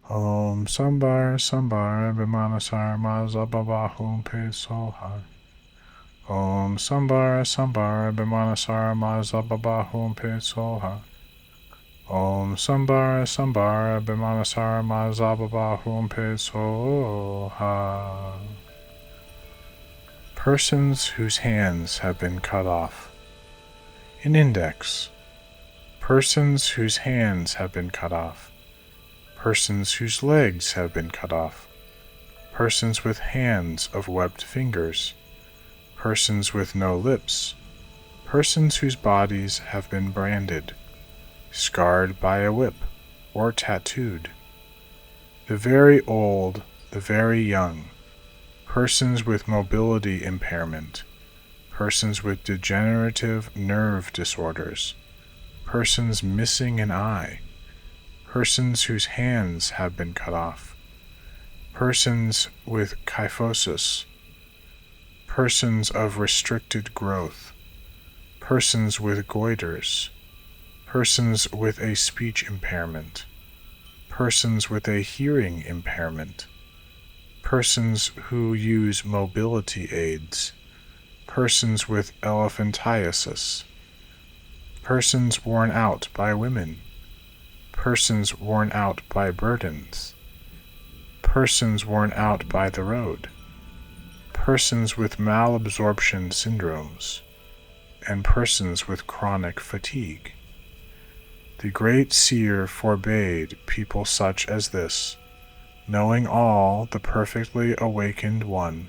Om Sambar Sambar Vimanasar Mazababahum Pe Soha. Om Sambar Sambar Vimanasar Mazababahum Pe Soha. Om Sambar Sambar Vimanasar Mazababahum Pe Soha. Persons whose hands have been cut off. An index. Persons whose hands have been cut off. Persons whose legs have been cut off. Persons with hands of webbed fingers. Persons with no lips. Persons whose bodies have been branded, scarred by a whip, or tattooed. The very old, the very young. Persons with mobility impairment. Persons with degenerative nerve disorders. Persons missing an eye. Persons whose hands have been cut off. Persons with kyphosis. Persons of restricted growth. Persons with goiters. Persons with a speech impairment. Persons with a hearing impairment. Persons who use mobility aids. Persons with elephantiasis. Persons worn out by women. Persons worn out by burdens. Persons worn out by the road. Persons with malabsorption syndromes. And persons with chronic fatigue. The great seer forbade people such as this, knowing all the perfectly awakened one,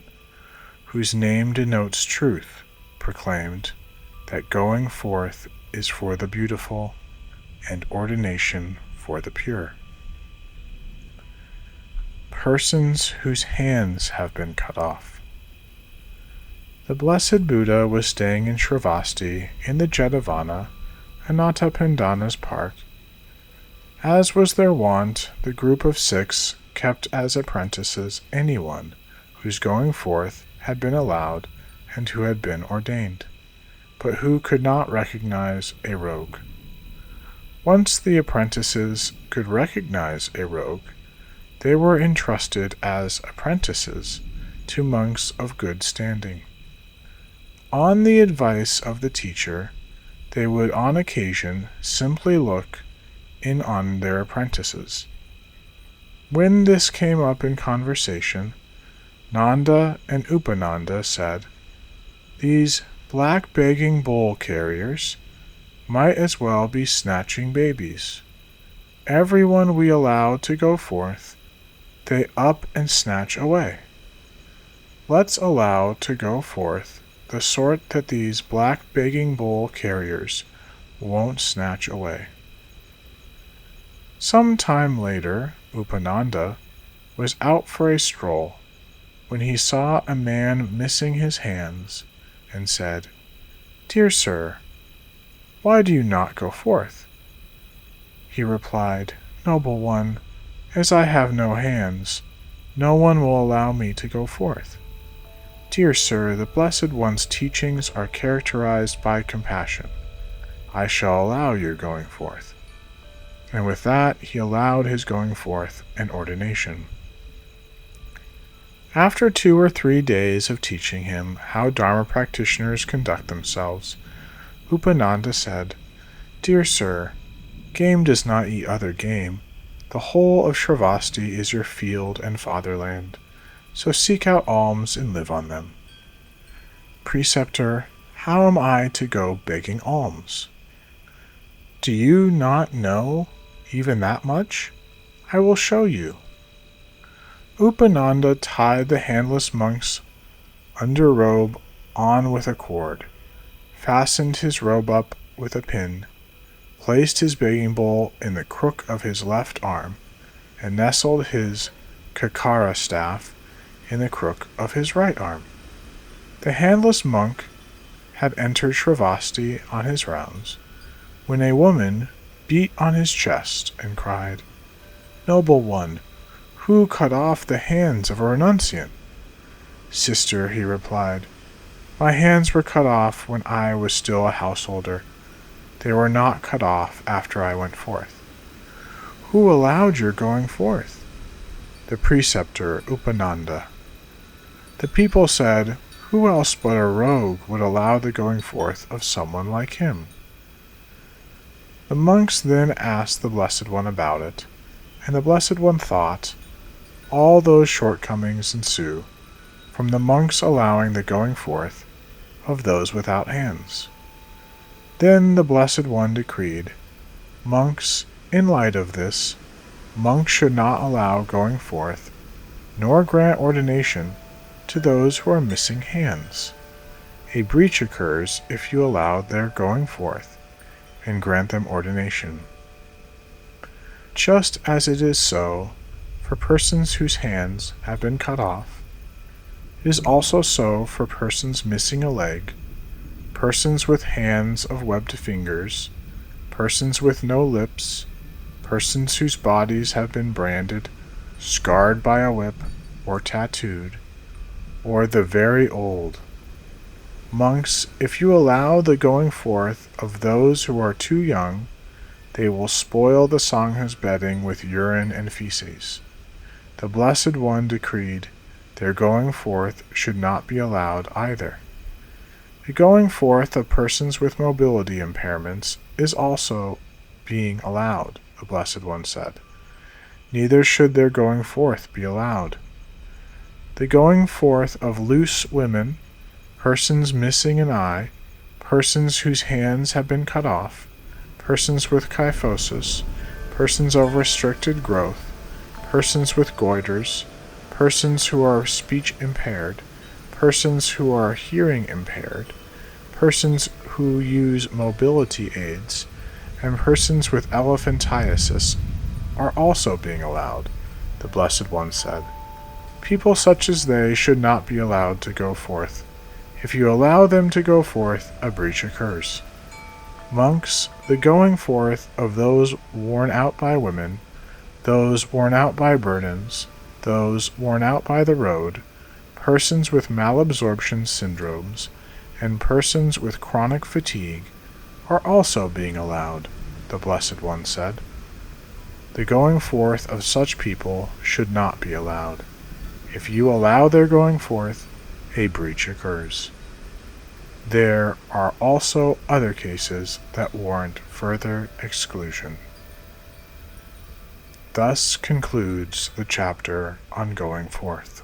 whose name denotes truth, proclaimed that going forth is for the beautiful, and ordination for the pure. Persons whose hands have been cut off. The blessed Buddha was staying in Shravasti in the Jetavana, Anathapindana's park. As was their wont, the group of 6 kept as apprentices anyone whose going forth had been allowed and who had been ordained, but who could not recognize a rogue. Once the apprentices could recognize a rogue, they were entrusted as apprentices to monks of good standing. On the advice of the teacher, they would on occasion simply look in on their apprentices. When this came up in conversation, Nanda and Upananda said, "These black begging bowl carriers might as well be snatching babies. Everyone we allow to go forth, they up and snatch away. Let's allow to go forth the sort that these black begging bowl carriers won't snatch away." Some time later, Upananda was out for a stroll when he saw a man missing his hands and said, "Dear sir, why do you not go forth?" He replied, "Noble one, as I have no hands, no one will allow me to go forth. Dear sir, the Blessed One's teachings are characterized by compassion. I shall allow your going forth." And with that, he allowed his going forth and ordination. After 2 or 3 days of teaching him how Dharma practitioners conduct themselves, Upananda said, "Dear sir, game does not eat other game. The whole of Shravasti is your field and fatherland, so seek out alms and live on them." "Preceptor, how am I to go begging alms?" "Do you not know even that much? I will show you." Upananda tied the handless monk's underrobe on with a cord, fastened his robe up with a pin, placed his begging bowl in the crook of his left arm, and nestled his kakara staff in the crook of his right arm. The handless monk had entered Shravasti on his rounds, when a woman beat on his chest and cried, "Noble one, who cut off the hands of a renunciant?" "Sister," he replied, "my hands were cut off when I was still a householder. They were not cut off after I went forth." "Who allowed your going forth?" the preceptor Upananda. The people said, "Who else but a rogue would allow the going forth of someone like him?" The monks then asked the Blessed One about it, and the Blessed One thought, "All those shortcomings ensue from the monks allowing the going forth of those without hands." Then the Blessed One decreed, "Monks, in light of this, monks should not allow going forth, nor grant ordination to those who are missing hands. A breach occurs if you allow their going forth and grant them ordination. Just as it is so for persons whose hands have been cut off, it is also so for persons missing a leg, persons with hands of webbed fingers, persons with no lips, persons whose bodies have been branded, scarred by a whip, or tattooed, or the very old. Monks, if you allow the going forth of those who are too young, they will spoil the Sangha's bedding with urine and feces. The Blessed One decreed their going forth should not be allowed either. The going forth of persons with mobility impairments is also being allowed," the Blessed One said. "Neither should their going forth be allowed. The going forth of loose women, persons missing an eye, persons whose hands have been cut off, persons with kyphosis, persons of restricted growth, persons with goiters, persons who are speech impaired, persons who are hearing impaired, persons who use mobility aids, and persons with elephantiasis are also being allowed," the Blessed One said. "People such as they should not be allowed to go forth. If you allow them to go forth, a breach occurs. Monks, the going forth of those worn out by women, those worn out by burdens, those worn out by the road, persons with malabsorption syndromes, and persons with chronic fatigue are also being allowed," the Blessed One said. "The going forth of such people should not be allowed. If you allow their going forth, a breach occurs. There are also other cases that warrant further exclusion." Thus concludes the chapter on going forth.